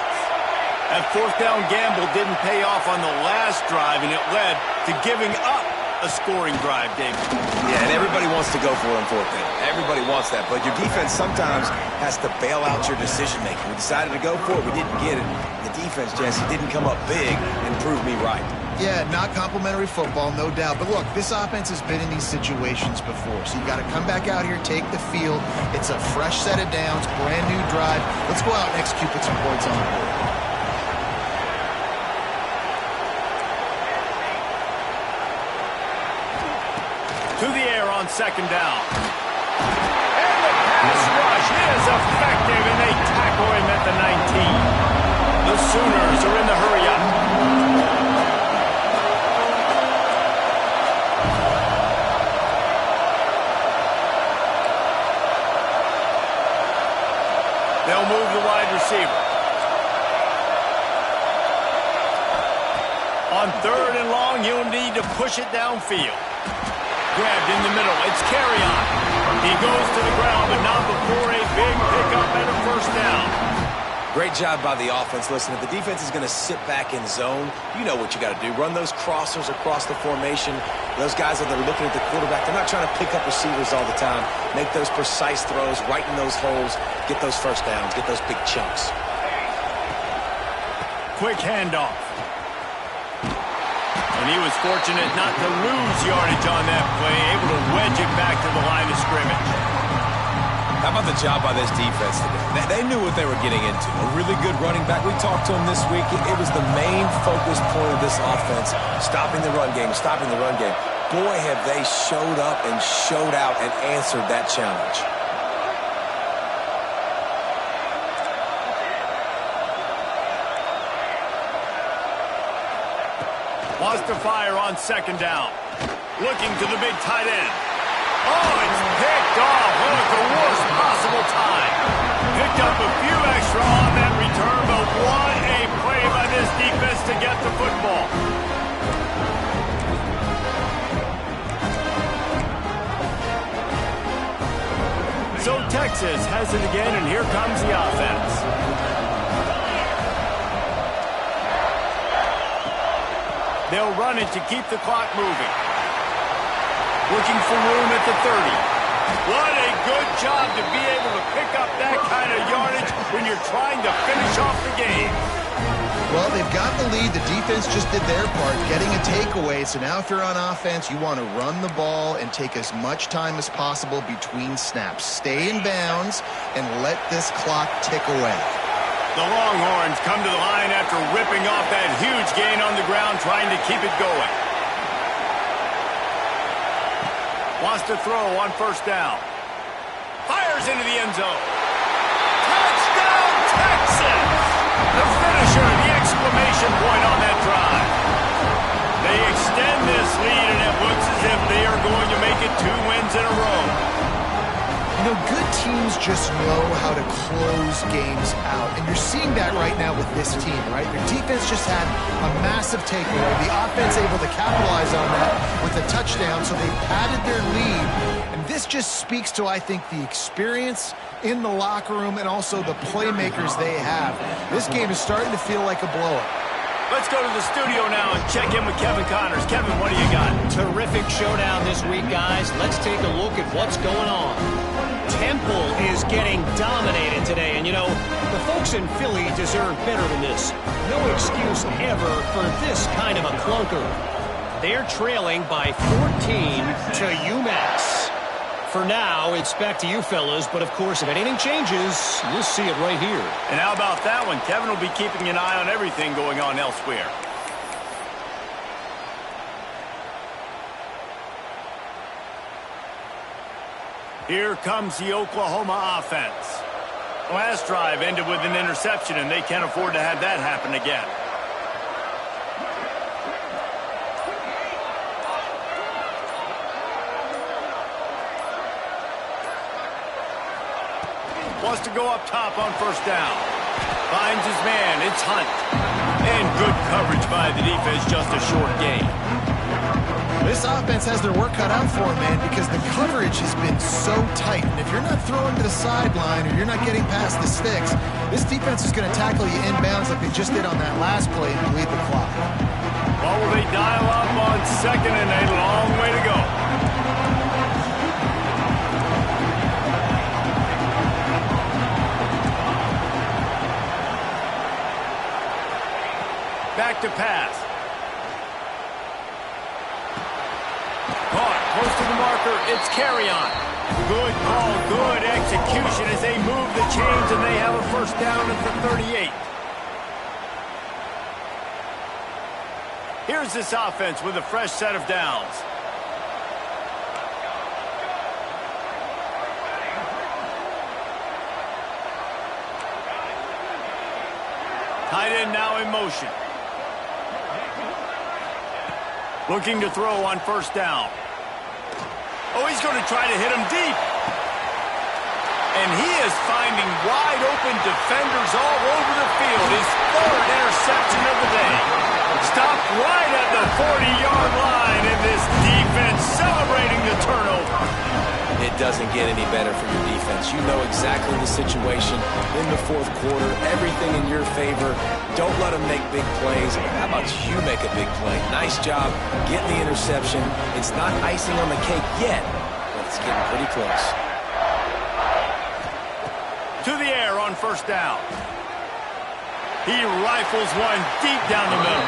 Speaker 1: That fourth down gamble didn't pay off on the last drive, and it led to giving up a scoring drive, David.
Speaker 3: Yeah, and everybody wants to go for it on fourth down. Everybody wants that, but your defense sometimes has to bail out your decision-making. We decided to go for it. We didn't get it. The defense, Jesse, didn't come up big and prove me right.
Speaker 2: Yeah, not complimentary football, no doubt. But look, this offense has been in these situations before. So you got to come back out here, take the field. It's a fresh set of downs, brand new drive. Let's go out and execute, put some points on the board.
Speaker 1: To the air on second down. And the pass rush is effective, and they tackle him at the 19. The Sooners are in the hurry-up. They'll move the wide receiver. On third and long, you'll need to push it downfield. Grabbed in the middle. It's Carry-On. He goes to the ground, but not before a big pickup and a first down.
Speaker 3: Great job by the offense. Listen, if the defense is going to sit back in zone, you know what you got to do. Run those crossers across the formation. Those guys that are looking at the quarterback, they're not trying to pick up receivers all the time. Make those precise throws, right in those holes, get those first downs, get those big chunks.
Speaker 1: Quick handoff. And he was fortunate not to lose yardage on that play, able to wedge it back to the line of scrimmage.
Speaker 3: How about the job by this defense today? They knew what they were getting into. A really good running back. We talked to him this week. It was the main focus point of this offense, stopping the run game, stopping the run game. Boy, have they showed up and showed out and answered that challenge.
Speaker 1: Wants to fire on second down. Looking to the big tight end. Oh, it's picked off. Oh, at the worst possible time. Picked up a few extra on that return, but what a play by this defense to get the football. So Texas has it again, and here comes the offense. They'll run it to keep the clock moving. Looking for room at the 30. What a good job to be able to pick up that kind of yardage when you're trying to finish off the game.
Speaker 2: Well, they've got the lead. The defense just did their part, getting a takeaway. So now if you're on offense, you want to run the ball and take as much time as possible between snaps. Stay in bounds and let this clock tick away.
Speaker 1: The Longhorns come to the line after ripping off that huge gain on the ground, trying to keep it going. Wants to throw on first down. Fires into the end zone. Touchdown, Texas! The finisher, the exclamation point on that drive. They extend this lead, and it looks as if they are going to make it 2 wins in a row.
Speaker 2: You know, good teams just know how to close games out. And you're seeing that right now with this team, right? Their defense just had a massive takeaway. The offense able to capitalize on that with a touchdown, so they padded their lead. And this just speaks to, I think, the experience in the locker room and also the playmakers they have. This game is starting to feel like a blowout.
Speaker 1: Let's go to the studio now and check in with Kevin Connors. Kevin, what do you got?
Speaker 4: Terrific showdown this week, guys. Let's take a look at what's going on. Temple is getting dominated today, and you know, the folks in Philly deserve better than this. No excuse ever for this kind of a clunker. They're trailing by 14 to UMass. For now, it's back to you fellas, but of course, if anything changes, you'll see it right here.
Speaker 1: And how about that one? Kevin will be keeping an eye on everything going on elsewhere. Here comes the Oklahoma offense. Last drive ended with an interception, and they can't afford to have that happen again. Wants to go up top on first down. Finds his man. It's Hunt. And good coverage by the defense, just a short gain.
Speaker 2: This offense has their work cut out for them, man, because the coverage has been so tight. And if you're not throwing to the sideline or you're not getting past the sticks, this defense is going to tackle you inbounds like they just did on that last play and bleed the clock.
Speaker 1: Well, will they dial up on second and a long way to go? Back to pass. Caught, close to the marker, it's carry on. Good call, good execution as they move the chains and they have a first down at the 38. Here's this offense with a fresh set of downs. Tight end now in motion. Looking to throw on first down. Oh, he's going to try to hit him deep. And he is finding wide open defenders all over the field. His 3rd interception of the day. Stopped right at the 40-yard line, and this defense celebrating the turnover.
Speaker 3: It doesn't get any better for your defense. You know exactly the situation in the 4th quarter. Everything in your favor. Don't let them make big plays. How about you make a big play? Nice job getting the interception. It's not icing on the cake yet, but it's getting pretty close.
Speaker 1: To the air on first down. He rifles one deep down the middle.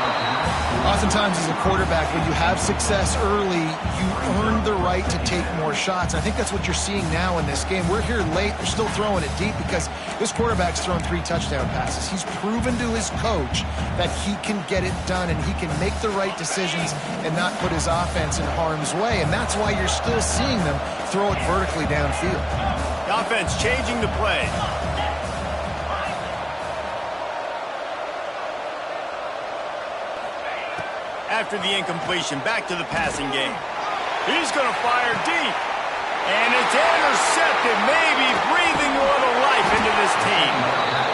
Speaker 2: Oftentimes as a quarterback, when you have success early, you earn the right to take more shots. I think that's what you're seeing now in this game. We're here late. They're still throwing it deep because this quarterback's thrown 3 touchdown passes. He's proven to his coach that he can get it done and he can make the right decisions and not put his offense in harm's way. And that's why you're still seeing them throw it vertically downfield.
Speaker 1: The offense changing the play. After the incompletion, back to the passing game. He's going to fire deep. And it's intercepted, maybe breathing a little life into this team.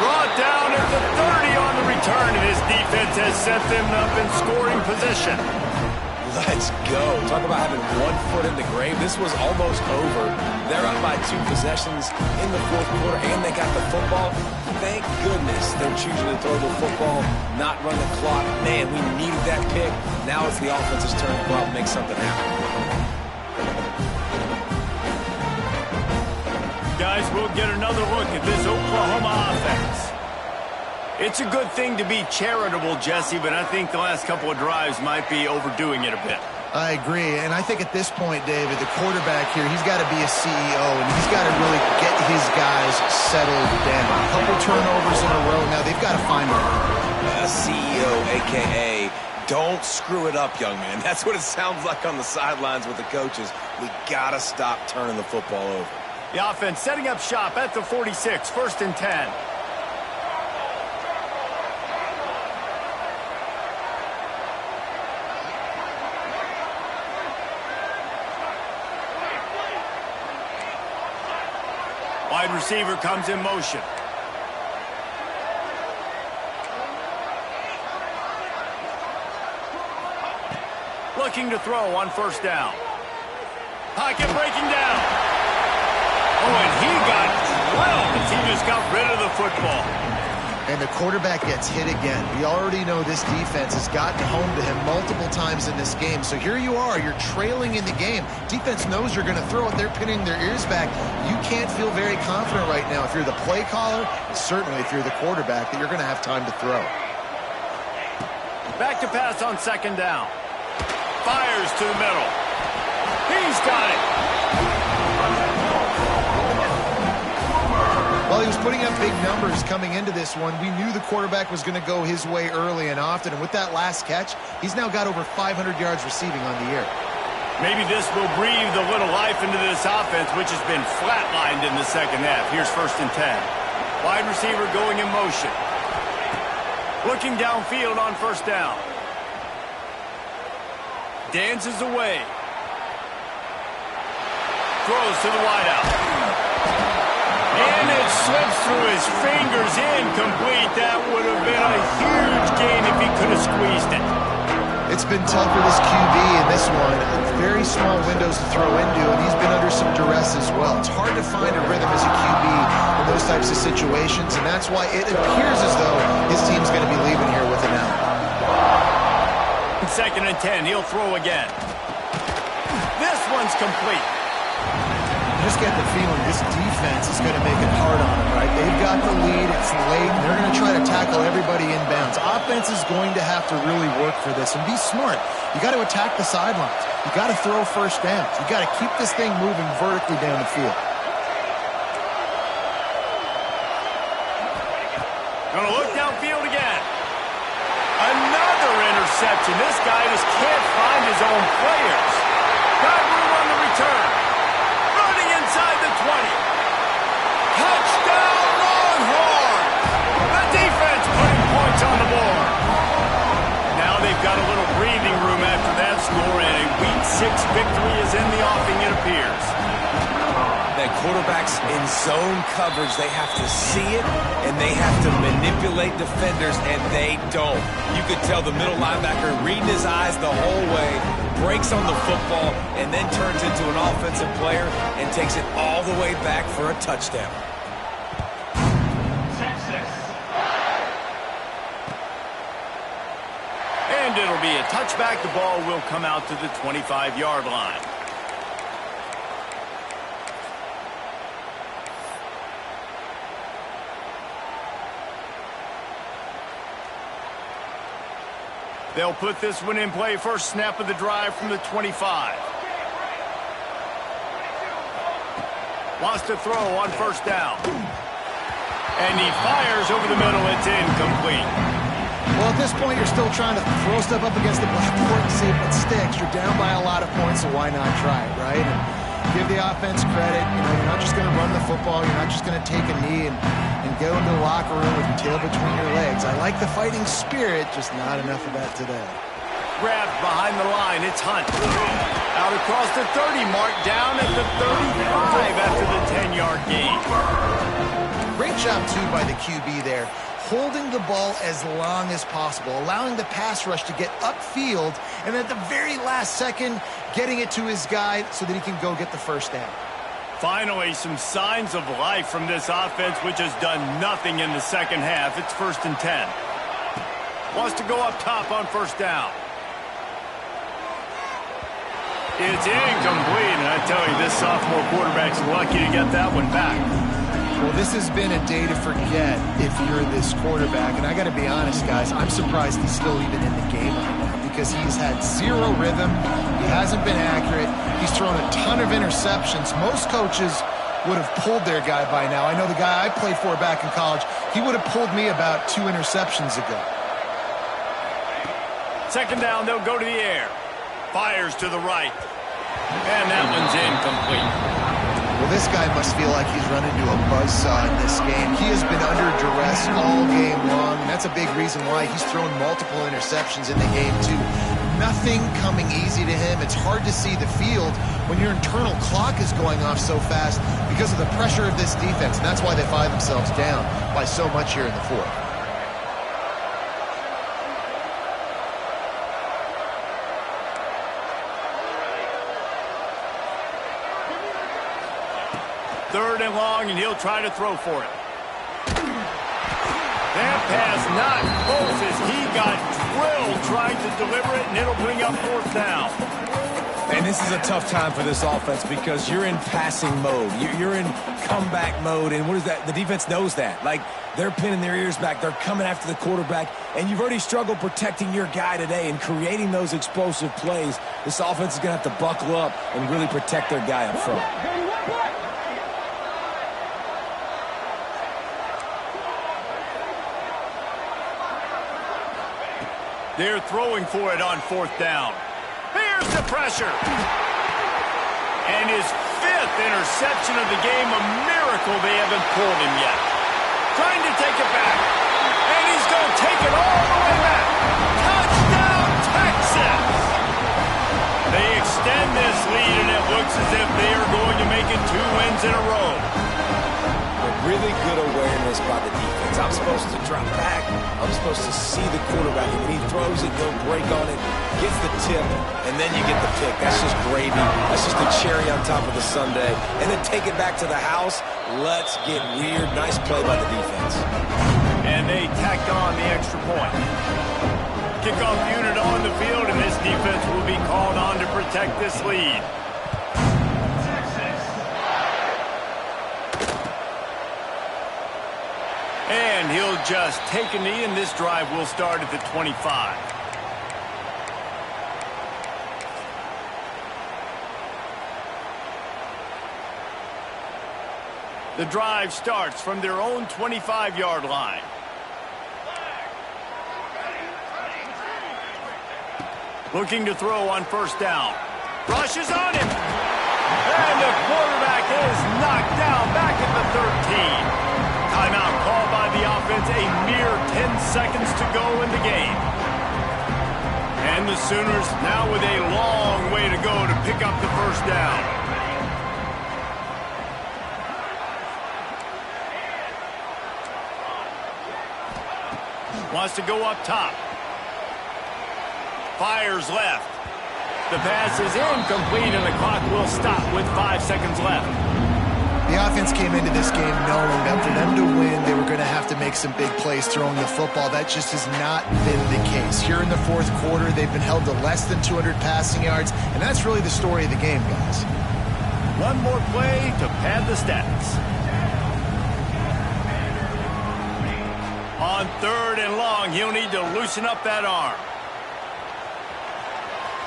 Speaker 1: Brought down at the 30 on the return, and his defense has set them up in scoring position.
Speaker 3: Let's go. Talk about having 1 foot in the grave. This was almost over. They're up by 2 possessions in the 4th quarter, and they got the football. Thank goodness they're choosing to throw the football, not run the clock. Man, we needed that pick. Now it's the offense's turn to go out and make something happen.
Speaker 1: Guys, we'll get another look at this Oklahoma offense. It's a good thing to be charitable, Jesse, but I think the last couple of drives might be overdoing it a bit.
Speaker 2: I agree, and I think at this point, David, the quarterback here, he's got to be a CEO, and he's got to really get his guys settled down. A couple turnovers in a row now. They've got to find him.
Speaker 3: A CEO, a.k.a. don't screw it up, young man. That's what it sounds like on the sidelines with the coaches. We got to stop turning the football over.
Speaker 1: The offense setting up shop at the 46, 1st and 10. Wide receiver comes in motion. Looking to throw on 1st down. Pocket breaking down. Oh, and he got drilled as he just got rid of the football.
Speaker 2: And the quarterback gets hit again. We already know this defense has gotten home to him multiple times in this game. So here you are, you're trailing in the game. Defense knows you're going to throw it. They're pinning their ears back. You can't feel very confident right now if you're the play caller, certainly if you're the quarterback, that you're going to have time to throw.
Speaker 1: Back to pass on 2nd down. Fires to the middle. He's got it.
Speaker 2: Well, he was putting up big numbers coming into this one. We knew the quarterback was going to go his way early and often. And with that last catch, he's now got over 500 yards receiving on the year.
Speaker 1: Maybe this will breathe a little life into this offense, which has been flatlined in the 2nd half. Here's 1st and 10. Wide receiver going in motion. Looking downfield on 1st down. Dances away. Throws to the wideout. And it slips through his fingers, incomplete. That would have been a huge gain if he could have squeezed it.
Speaker 2: It's been tough for this QB in this one. Very small windows to throw into, and he's been under some duress as well. It's hard to find a rhythm as a QB in those types of situations, and that's why it appears as though his team's going to be leaving here with an out.
Speaker 1: 2nd and 10, he'll throw again. This one's complete.
Speaker 2: You just get the feeling this defense is going to make it hard on them, right? They've got the lead. It's late. And they're going to try to tackle everybody inbounds. Offense is going to have to really work for this and be smart. You got to attack the sidelines. You got to throw 1st downs. You got to keep this thing moving vertically down the field.
Speaker 1: Going to look downfield again. Another interception. This guy just can't find his own players. Got room on the return. Running inside the 20. Touchdown, Longhorn! The defense putting points on the board. Now they've got a little breathing room after that score, and a Week 6 victory is in the offing, it appears.
Speaker 3: That quarterback's in zone coverage. They have to see it, and they have to manipulate defenders, and they don't. You could tell the middle linebacker reading his eyes the whole way, breaks on the football, and then turns into an offensive player and takes it all the way back for a touchdown.
Speaker 1: And it'll be a touchback. The ball will come out to the 25-yard line. They'll put this one in play first snap of the drive from the 25. Wants to throw on first down. And he fires over the middle. It's incomplete.
Speaker 2: Well, at this point, you're still trying to throw stuff up against the blackboard and see if it sticks. You're down by a lot of points, so why not try it, right? And give the offense credit. You know, you're not just going to run the football. You're not just going to take a knee and go into the locker room with your tail between your legs. I like the fighting spirit, just not enough of that today.
Speaker 1: Grabbed behind the line. It's Hunt. Out across the 30, marked down at the 35 after the 10-yard gain.
Speaker 2: Great job, too, by the QB there. Holding the ball as long as possible, allowing the pass rush to get upfield, and at the very last second, getting it to his guy so that he can go get the first down.
Speaker 1: Finally, some signs of life from this offense, which has done nothing in the second half. It's 1st and 10. Wants to go up top on first down. It's incomplete, and I tell you, this sophomore quarterback's lucky to get that one back.
Speaker 2: Well, this has been a day to forget if you're this quarterback. And I got to be honest, guys, I'm surprised he's still even in the game right now because he's had zero rhythm. He hasn't been accurate. He's thrown a ton of interceptions. Most coaches would have pulled their guy by now. I know the guy I played for back in college, he would have pulled me about 2 interceptions ago.
Speaker 1: Second down, they'll go to the air. Fires to the right. And that one's incomplete.
Speaker 2: Well, this guy must feel like he's run into a buzzsaw in this game. He has been under duress all game long, and that's a big reason why he's thrown multiple interceptions in the game, too. Nothing coming easy to him. It's hard to see the field when your internal clock is going off so fast because of the pressure of this defense, and that's why they find themselves down by so much here in the fourth.
Speaker 1: Third and long, and he'll try to throw for it. That pass not close as he got drilled trying to deliver it, and it'll bring up fourth down.
Speaker 3: And this is a tough time for this offense because you're in passing mode. You're in comeback mode, and what is that? The defense knows that. Like, they're pinning their ears back. They're coming after the quarterback, and you've already struggled protecting your guy today and creating those explosive plays. This offense is going to have to buckle up and really protect their guy up front.
Speaker 1: They're throwing for it on fourth down. Here's the pressure. And his 5th interception of the game, a miracle they haven't pulled him yet. Trying to take it back. And he's going to take it all the way back. Touchdown, Texas! They extend this lead, and it looks as if they are going to make it 2 wins in a row.
Speaker 3: Really good awareness by the defense. I'm supposed to drop back. I'm supposed to see the quarterback. And when he throws it, he'll break on it, gets the tip, and then you get the pick. That's just gravy. That's just a cherry on top of the sundae. And then take it back to the house. Let's get weird. Nice play by the defense.
Speaker 1: And they tacked on the extra point. Kickoff unit on the field, and this defense will be called on to protect this lead. And he'll just take a knee, and this drive will start at the 25. The drive starts from their own 25-yard line. Looking to throw on first down. Rushes on him. And the quarterback is knocked down back at the 13. Timeout called by the offense, a mere 10 seconds to go in the game. And the Sooners now with a long way to go to pick up the first down. Wants to go up top. Fires left. The pass is incomplete, and the clock will stop with 5 seconds left.
Speaker 2: The offense came into this game knowing that for them to win, they were going to have to make some big plays throwing the football. That just has not been the case. Here in the fourth quarter, they've been held to less than 200 passing yards, and that's really the story of the game, guys.
Speaker 1: One more play to pad the stats. On third and long, he'll need to loosen up that arm.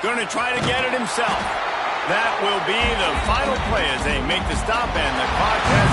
Speaker 1: Going to try to get it himself. That will be the final play as they make the stop, and the clock has